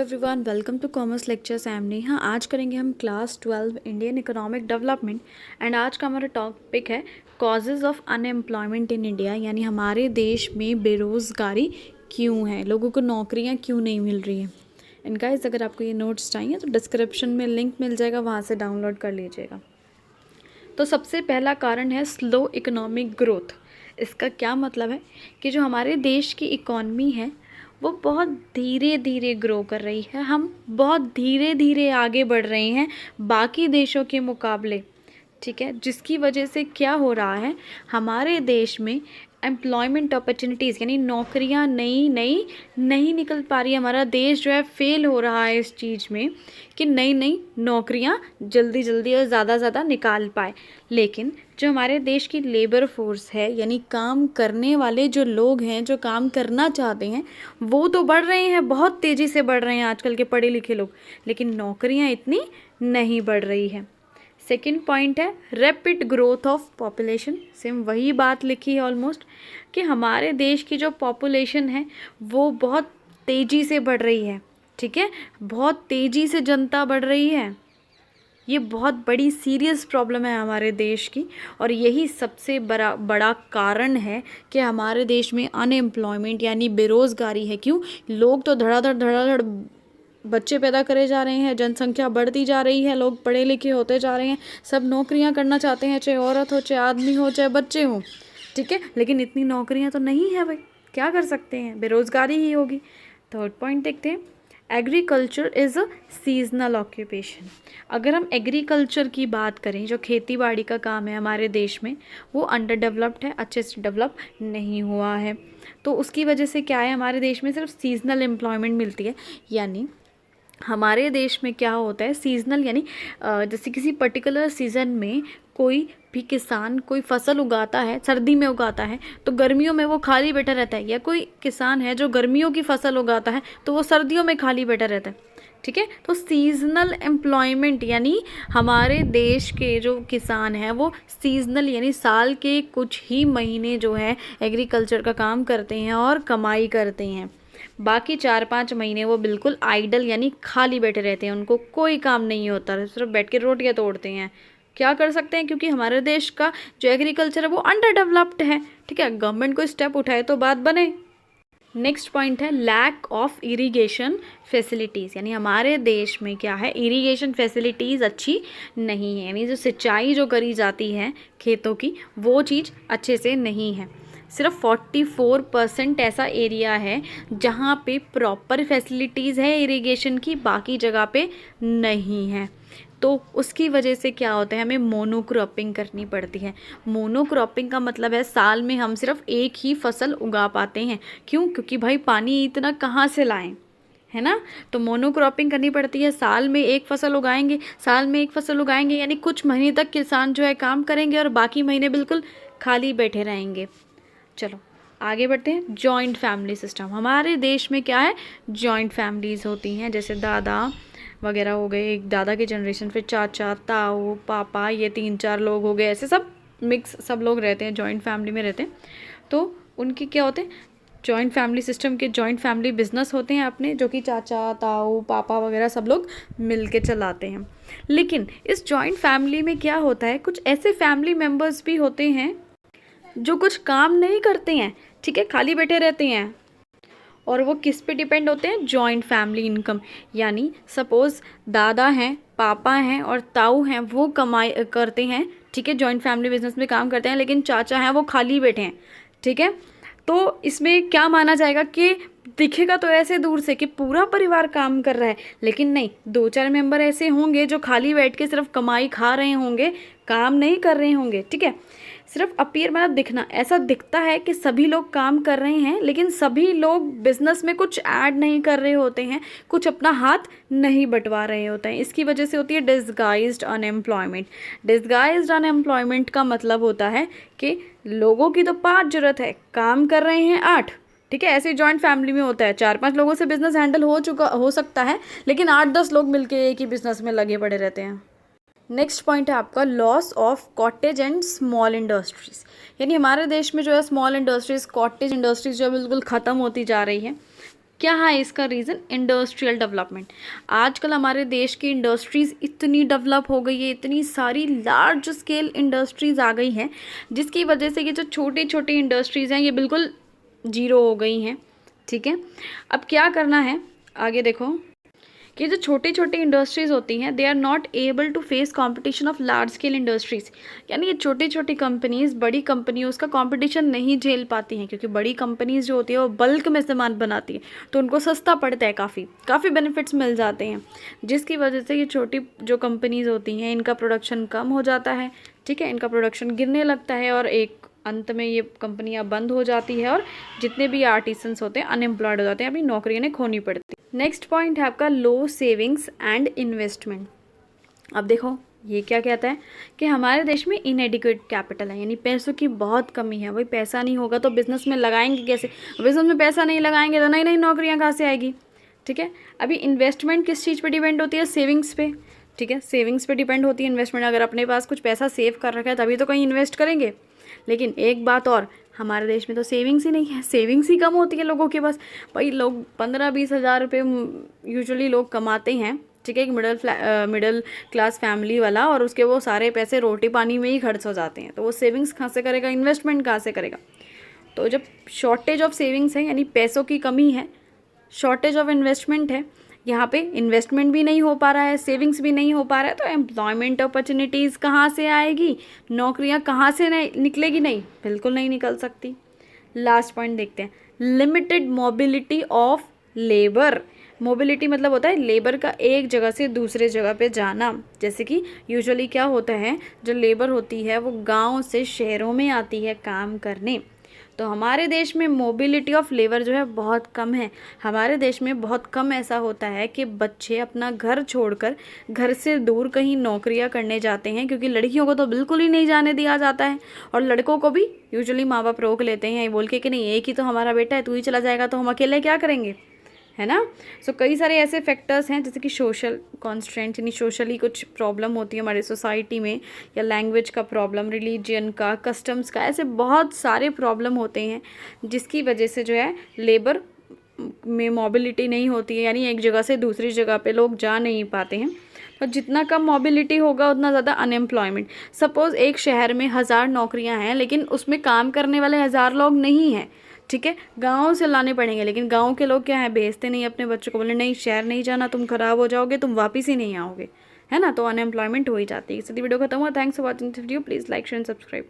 Everyone, welcome to commerce lectures. I am Neha. आज करेंगे हम class 12 Indian economic development and आज का हमारा टॉपिक है causes of unemployment in India, यानी हमारे देश में बेरोज़गारी क्यों है, लोगों को नौकरियां क्यों नहीं मिल रही हैं। एंड गाइस, अगर आपको ये नोट्स चाहिए तो डिस्क्रिप्शन में लिंक मिल जाएगा, वहाँ से डाउनलोड कर लीजिएगा। तो सबसे पहला कारण है स्लो इकोनॉमिक ग्रोथ। इसका क्या मतलब है कि जो हमारे देश की इकॉनमी है वो बहुत धीरे धीरे ग्रो कर रही है। हम बहुत धीरे धीरे आगे बढ़ रहे हैं बाकी देशों के मुकाबले, ठीक है। जिसकी वजह से क्या हो रहा है, हमारे देश में एम्प्लॉयमेंट अपॉर्चुनिटीज़ यानी नौकरियां नहीं निकल पा रही है। हमारा देश जो है फेल हो रहा है इस चीज़ में कि नई नई नौकरियां जल्दी जल्दी और ज़्यादा निकाल पाए। लेकिन जो हमारे देश की लेबर फोर्स है, यानी काम करने वाले जो लोग हैं, जो काम करना चाहते हैं, वो तो बढ़ रहे हैं, बहुत तेज़ी से बढ़ रहे हैं आजकल के पढ़े लिखे लोग, लेकिन नौकरियां इतनी नहीं बढ़ रही है। सेकेंड पॉइंट है rapid growth of population. Same वही बात लिखी है ऑलमोस्ट कि हमारे देश की जो पॉपुलेशन है वो बहुत तेज़ी से बढ़ रही है, ठीक है। बहुत तेज़ी से जनता बढ़ रही है। ये बहुत बड़ी सीरियस प्रॉब्लम है हमारे देश की, और यही सबसे बड़ा कारण है कि हमारे देश में अनएम्प्लॉयमेंट यानी बेरोज़गारी है। क्यों? लोग तो धड़ाधड़ बच्चे पैदा करे जा रहे हैं, जनसंख्या बढ़ती जा रही है, लोग पढ़े लिखे होते जा रहे हैं, सब नौकरियां करना चाहते हैं, चाहे औरत हो, चाहे आदमी हो, चाहे बच्चे हों, ठीक है। लेकिन इतनी नौकरियां तो नहीं है भाई, क्या कर सकते हैं, बेरोज़गारी ही होगी। थर्ड पॉइंट देखते हैं, agriculture is a seasonal occupation. अगर हम एग्रीकल्चर की बात करें, जो खेती बाड़ी का काम है हमारे देश में, वो अंडर डेवलप्ड है, अच्छे से डेवलप नहीं हुआ है। तो उसकी वजह से क्या है, हमारे देश में सिर्फ सीजनल एम्प्लॉयमेंट मिलती है। यानी हमारे देश में क्या होता है, सीजनल यानी जैसे किसी पर्टिकुलर सीज़न में कोई भी किसान कोई फसल उगाता है, सर्दी में उगाता है तो गर्मियों में वो खाली बैठा रहता है, या कोई किसान है जो गर्मियों की फसल उगाता है तो वो सर्दियों में खाली बैठा रहता है, ठीक है। तो सीजनल एम्प्लॉयमेंट यानी हमारे देश के जो किसान हैं वो सीजनल यानी साल के कुछ ही महीने जो है एग्रीकल्चर का काम करते हैं और कमाई करते हैं। बाकी 4-5 महीने वो बिल्कुल आइडल यानी खाली बैठे रहते हैं, उनको कोई काम नहीं होता, सिर्फ बैठ के रोटियां तोड़ते हैं। क्या कर सकते हैं, क्योंकि हमारे देश का जो एग्रीकल्चर है वो अंडर डेवलप्ड है, ठीक है। गवर्नमेंट कोई स्टेप उठाए तो बात बने। नेक्स्ट पॉइंट है लैक ऑफ इरिगेशन फैसिलिटीज़, यानी हमारे देश में क्या है, इरिगेशन फैसिलिटीज़ अच्छी नहीं है, यानी जो सिंचाई जो करी जाती है खेतों की वो चीज़ अच्छे से नहीं है। सिर्फ 44% ऐसा एरिया है जहाँ पे प्रॉपर फैसिलिटीज़ है इरिगेशन की, बाकी जगह पे नहीं है। तो उसकी वजह से क्या होता है, हमें मोनोक्रॉपिंग करनी पड़ती है। मोनोक्रॉपिंग का मतलब है साल में हम सिर्फ एक ही फसल उगा पाते हैं। क्यों? क्योंकि भाई पानी इतना कहाँ से लाएं, है ना। तो मोनोक्रॉपिंग करनी पड़ती है, साल में एक फसल उगाएंगे यानी कुछ महीने तक किसान जो है काम करेंगे और बाकी महीने बिल्कुल खाली बैठे रहेंगे। चलो आगे बढ़ते हैं। जॉइंट फैमिली सिस्टम, हमारे देश में क्या है, जॉइंट फैमिलीज़ होती हैं, जैसे दादा वगैरह हो गए, एक दादा की जनरेशन, फिर चाचा, ताऊ, पापा, ये 3-4 लोग हो गए, ऐसे सब मिक्स सब लोग रहते हैं, जॉइंट फैमिली में रहते हैं। तो उनके क्या होते हैं, जॉइंट फैमिली सिस्टम के जॉइंट फैमिली बिजनेस होते हैं अपने, जो कि चाचा, ताऊ, पापा वगैरह सब लोग मिल के चलाते हैं। लेकिन इस जॉइंट फैमिली में क्या होता है, कुछ ऐसे फैमिली मेम्बर्स भी होते हैं जो कुछ काम नहीं करते हैं, ठीक है, खाली बैठे रहते हैं। और वो किस पे डिपेंड होते हैं, जॉइंट फैमिली इनकम। यानी सपोज़ दादा हैं, पापा हैं और ताऊ हैं, वो कमाई करते हैं, ठीक है, जॉइंट फैमिली बिजनेस में काम करते हैं, लेकिन चाचा हैं वो खाली बैठे हैं, ठीक है। तो इसमें क्या माना जाएगा कि दिखेगा तो ऐसे दूर से कि पूरा परिवार काम कर रहा है, लेकिन नहीं, 2-4 मेंबर ऐसे होंगे जो खाली बैठ के सिर्फ कमाई खा रहे होंगे, काम नहीं कर रहे होंगे, ठीक है। सिर्फ अपीयर मतलब दिखना, ऐसा दिखता है कि सभी लोग काम कर रहे हैं, लेकिन सभी लोग बिजनेस में कुछ ऐड नहीं कर रहे होते हैं, कुछ अपना हाथ नहीं बंटवा रहे होते हैं। इसकी वजह से होती है डिसगाइज्ड अनएम्प्लॉयमेंट। डिसगाइज्ड अनएम्प्लॉयमेंट का मतलब होता है कि लोगों की तो 5 ज़रूरत है, काम कर रहे हैं 8, ठीक है। ऐसे जॉइंट फैमिली में होता है, 4-5 लोगों से बिजनेस हैंडल हो सकता है, लेकिन 8-10 लोग मिलके एक ही बिजनेस में लगे पड़े रहते हैं। नेक्स्ट पॉइंट है आपका loss of cottage and small industries, यानी हमारे देश में जो है स्मॉल इंडस्ट्रीज़, कॉटेज इंडस्ट्रीज़ जो है बिल्कुल ख़त्म होती जा रही है। क्या है इसका रीज़न? Industrial development. आजकल हमारे देश की इंडस्ट्रीज़ इतनी डेवलप हो गई है, इतनी सारी लार्ज स्केल इंडस्ट्रीज़ आ गई हैं, जिसकी वजह से ये जो छोटी छोटी इंडस्ट्रीज़ हैं ये बिल्कुल जीरो हो गई हैं। ठीक है, अब क्या करना है आगे देखो कि जो छोटी छोटी इंडस्ट्रीज़ होती हैं they are not able to face competition of large scale industries, यानी ये छोटी छोटी कंपनीज़ बड़ी कंपनियों का कंपटीशन नहीं झेल पाती हैं, क्योंकि बड़ी कंपनीज़ जो होती है वो बल्क में सामान बनाती है, तो उनको सस्ता पड़ता है, काफ़ी बेनिफिट्स मिल जाते हैं, जिसकी वजह से ये छोटी जो कंपनीज़ होती हैं इनका प्रोडक्शन कम हो जाता है। ठीक है, इनका प्रोडक्शन गिरने लगता है और एक अंत में ये कंपनियां बंद हो जाती है और जितने भी आर्टिसंस होते हैं अनएम्प्लॉयड हो जाते हैं, अपनी नौकरी इन्हें खोनी पड़ती है। नेक्स्ट पॉइंट है आपका लो सेविंग्स एंड इन्वेस्टमेंट। अब देखो ये क्या कहता है कि हमारे देश में इनएडिक्वेट कैपिटल है, यानी पैसों की बहुत कमी है। वही पैसा नहीं होगा तो बिज़नेस में लगाएंगे कैसे? बिज़नेस में पैसा नहीं लगाएंगे तो नई नई नौकरियाँ कहाँ से आएगी? ठीक है, अभी इन्वेस्टमेंट किस चीज़ पे डिपेंड होती है? सेविंग्स पे। ठीक है, सेविंग्स पे डिपेंड होती है इन्वेस्टमेंट। अगर अपने पास कुछ पैसा सेव कर रखा है तभी तो कहीं इन्वेस्ट करेंगे। लेकिन एक बात और, हमारे देश में तो सेविंग्स ही नहीं है, सेविंग्स ही कम होती है लोगों के पास। भाई लोग 15-20 हज़ार रुपये यूजुअली लोग कमाते हैं। ठीक है, एक मिडिल क्लास फैमिली वाला, और उसके वो सारे पैसे रोटी पानी में ही खर्च हो जाते हैं, तो वो सेविंग्स कहाँ से करेगा? इन्वेस्टमेंट कहाँ से करेगा? तो जब शॉर्टेज ऑफ सेविंग्स है, यानी पैसों की कमी है, शॉर्टेज ऑफ इन्वेस्टमेंट है, यहाँ पे इन्वेस्टमेंट भी नहीं हो पा रहा है, सेविंग्स भी नहीं हो पा रहा है, तो एम्प्लॉयमेंट अपॉर्चुनिटीज़ कहाँ से आएगी? नौकरियाँ कहाँ से निकलेगी? नहीं, बिल्कुल नहीं निकल सकती। लास्ट पॉइंट देखते हैं, limited mobility of labour. Mobility मतलब होता है लेबर का एक जगह से दूसरे जगह पे जाना। जैसे कि यूजुअली क्या होता है, जो लेबर होती है वो गांव से शहरों में आती है काम करने, तो हमारे देश में मोबिलिटी ऑफ लेबर जो है बहुत कम है। हमारे देश में बहुत कम ऐसा होता है कि बच्चे अपना घर छोड़कर घर से दूर कहीं नौकरियां करने जाते हैं, क्योंकि लड़कियों को तो बिल्कुल ही नहीं जाने दिया जाता है, और लड़कों को भी यूजुअली माँ बाप रोक लेते हैं, ये बोल के कि नहीं एक ही तो हमारा बेटा है, तू ही चला जाएगा तो हम अकेले क्या करेंगे, है ना। सो कई सारे ऐसे फैक्टर्स हैं जैसे कि सोशल कॉन्स्ट्रेंट, यानी सोशली कुछ प्रॉब्लम होती है हमारी सोसाइटी में, या लैंग्वेज का प्रॉब्लम, रिलीजन का, कस्टम्स का, ऐसे बहुत सारे प्रॉब्लम होते हैं जिसकी वजह से जो है लेबर में मोबिलिटी नहीं होती है, यानी एक जगह से दूसरी जगह पे लोग जा नहीं पाते हैं। और जितना कम मोबिलिटी होगा उतना ज़्यादा अनएम्प्लॉयमेंट। सपोज़ एक शहर में 1000 नौकरियां हैं लेकिन उसमें काम करने वाले 1000 लोग नहीं हैं। ठीक है, गांव से लाने पड़ेंगे, लेकिन गांव के लोग क्या है, भेजते नहीं अपने बच्चों को, बोले नहीं शहर नहीं जाना, तुम खराब हो जाओगे, तुम वापस ही नहीं आओगे, है ना। तो अनएम्प्लॉयमेंट हो ही जाती है। इस वीडियो खत्म हुआ। Thanks for watching this video. Please like share and subscribe.